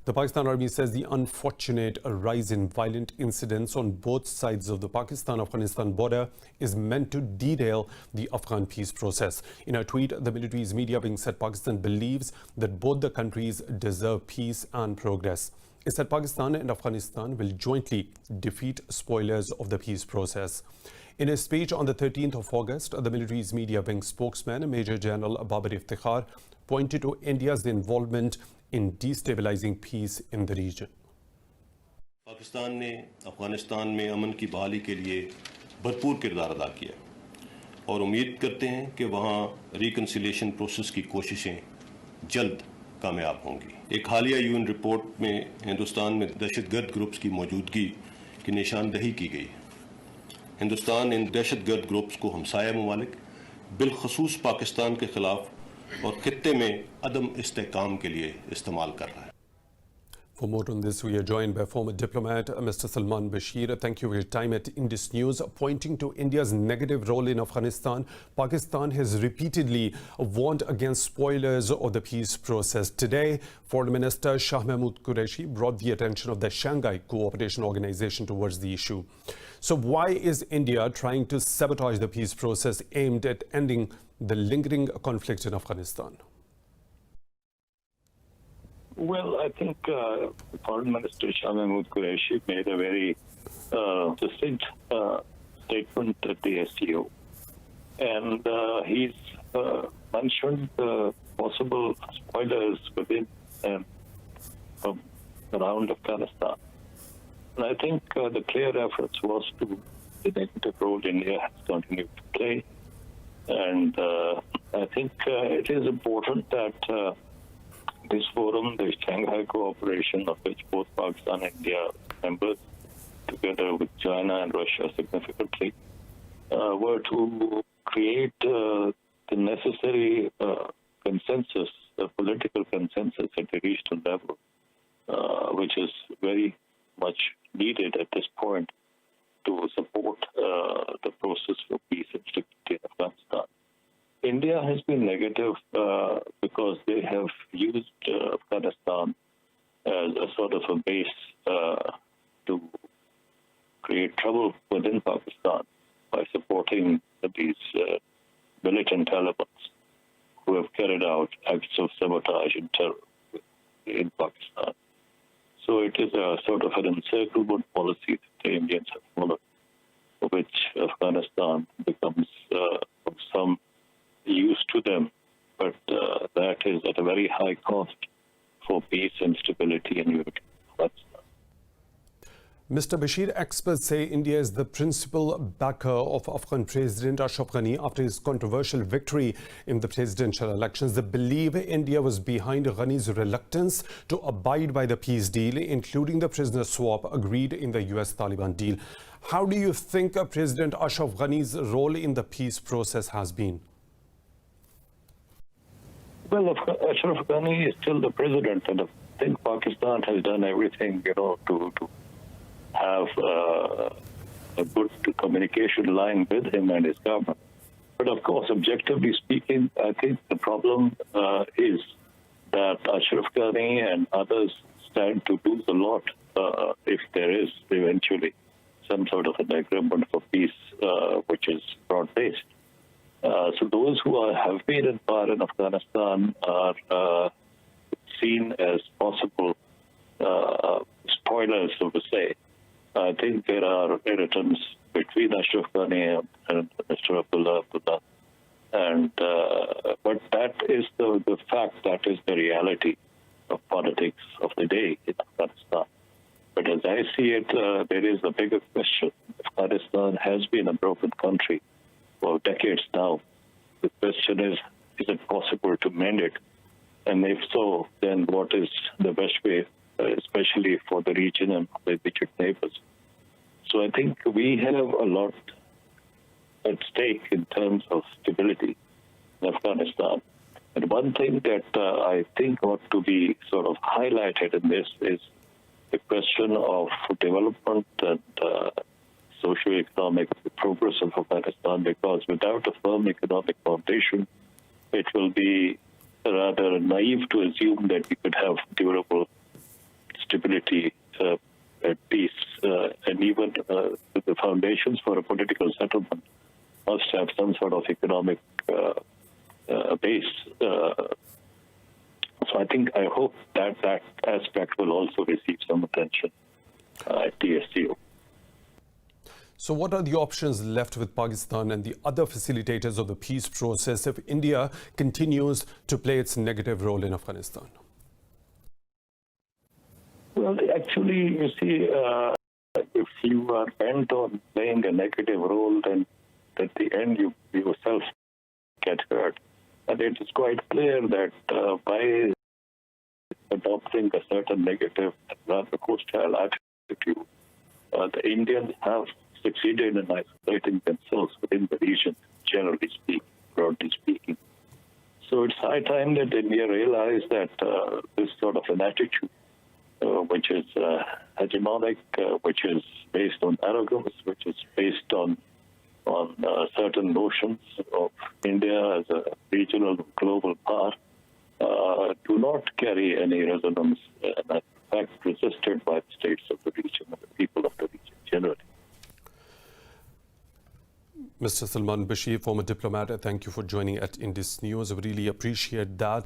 The Pakistan Army says the unfortunate rise in violent incidents on both sides of the Pakistan-Afghanistan border is meant to derail the Afghan peace process. In a tweet, the military's media wing said Pakistan believes that both the countries deserve peace and progress. It said Pakistan and Afghanistan will jointly defeat spoilers of the peace process. In a speech on the 13th of August, the military's media wing spokesman, Major General Babar Iftikhar, pointed to India's involvement in destabilizing peace in the region. Pakistan ने अफगानिस्तान में अमन की बहाली के लिए भरपूर किरदार अदा किया और उम्मीद करते हैं कि वहाँ रिकन्सिलिएशन प्रोसेस की कोशिशें जल्द कामयाब होंगी। एक हालिया यूएन रिपोर्ट में हिंदुस्तान में दहशतगर्द ग्रुप्स की मौजूदगी की निशानदही की गई है। हिंदुस्तान इन दहशतगर्द ग्रुप्स को हमसाया ममालिक बिलखसूस पाकिस्तान के खिलाफ और खित्ते में अदम इस्तेहकाम के लिए इस्तेमाल कर रहा है। For more on this, we are joined by former diplomat Mr. Salman Bashir. Thank you for your time at Indus News. Pointing to India's negative role in Afghanistan, Pakistan has repeatedly warned against spoilers of the peace process. Today, Foreign Minister Shah Mahmood Qureshi brought the attention of the Shanghai Cooperation Organization towards the issue. So why is India trying to sabotage the peace process aimed at ending the lingering conflict in Afghanistan? Well, I think Foreign Minister Shah Mahmood Qureshi made a very succinct statement at the SCO. And he's mentioned possible spoilers within and from around Afghanistan. And I think the clear reference was to the negative role India has continued to play. And I think it is important that this forum, the Shanghai Cooperation, of which both Pakistan and India are members, together with China and Russia significantly, were to create the necessary consensus, political consensus at a regional level, which is very much needed at this point to support the process for peace and stability in Afghanistan. India has been negative because they have used Afghanistan as a sort of a base to create trouble within Pakistan by supporting these militant elements who have carried out acts of sabotage and terror in Pakistan. So it is a sort of an encirclement policy that the Indians have followed, for which Afghanistan becomes of some use to them, but that is at a very high cost for peace and stability and unity. Mr. Bashir, experts say India is the principal backer of Afghan President Ashraf Ghani after his controversial victory in the presidential elections. They believe India was behind Ghani's reluctance to abide by the peace deal, including the prisoner swap agreed in the US-Taliban deal. How do you think President Ashraf Ghani's role in the peace process has been? Well, Ashraf Ghani is still the president, and I think Pakistan has done everything, to have a good communication line with him and his government. But of course, objectively speaking, I think the problem is that Ashraf Ghani and others stand to lose a lot if there is eventually some sort of an agreement for peace which is broad-based. So those who have been in power in Afghanistan are seen as possible spoilers, so to say. I think there are irritants between Ashraf Ghani and Mr. Abdullah, and but that is the fact, that is the reality of politics of the day in Afghanistan. But as I see it, there is a bigger question. Afghanistan has been a broken country for decades now. The question is it possible to mend it? And if so, then what is the best way, especially for the region and the immediate neighbors? So I think we have a lot at stake in terms of stability in Afghanistan. And one thing that I think ought to be sort of highlighted in this is the question of development and socio-economic progress of Afghanistan, because without a firm economic foundation, it will be rather naive to assume that we could have durable negotiations for a political settlement must have some sort of economic base. So I hope that aspect will also receive some attention at TSCO. So what are the options left with Pakistan and the other facilitators of the peace process if India continues to play its negative role in Afghanistan? Well, actually, you see, if you are bent on playing a negative role, then at the end you yourself get hurt. And it is quite clear that by adopting a certain negative and rather hostile attitude, the Indians have succeeded in isolating themselves within the region, generally speaking, broadly speaking. So it's high time that India realize that this sort of an attitude, which is hegemonic, which is based on arrogance, which is based on certain notions of India as a regional global power, do not carry any resonance and are in fact resisted by the states of the region and the people of the region generally. Mr. Salman Bashir, former diplomat, thank you for joining at Indus News. I really appreciate that.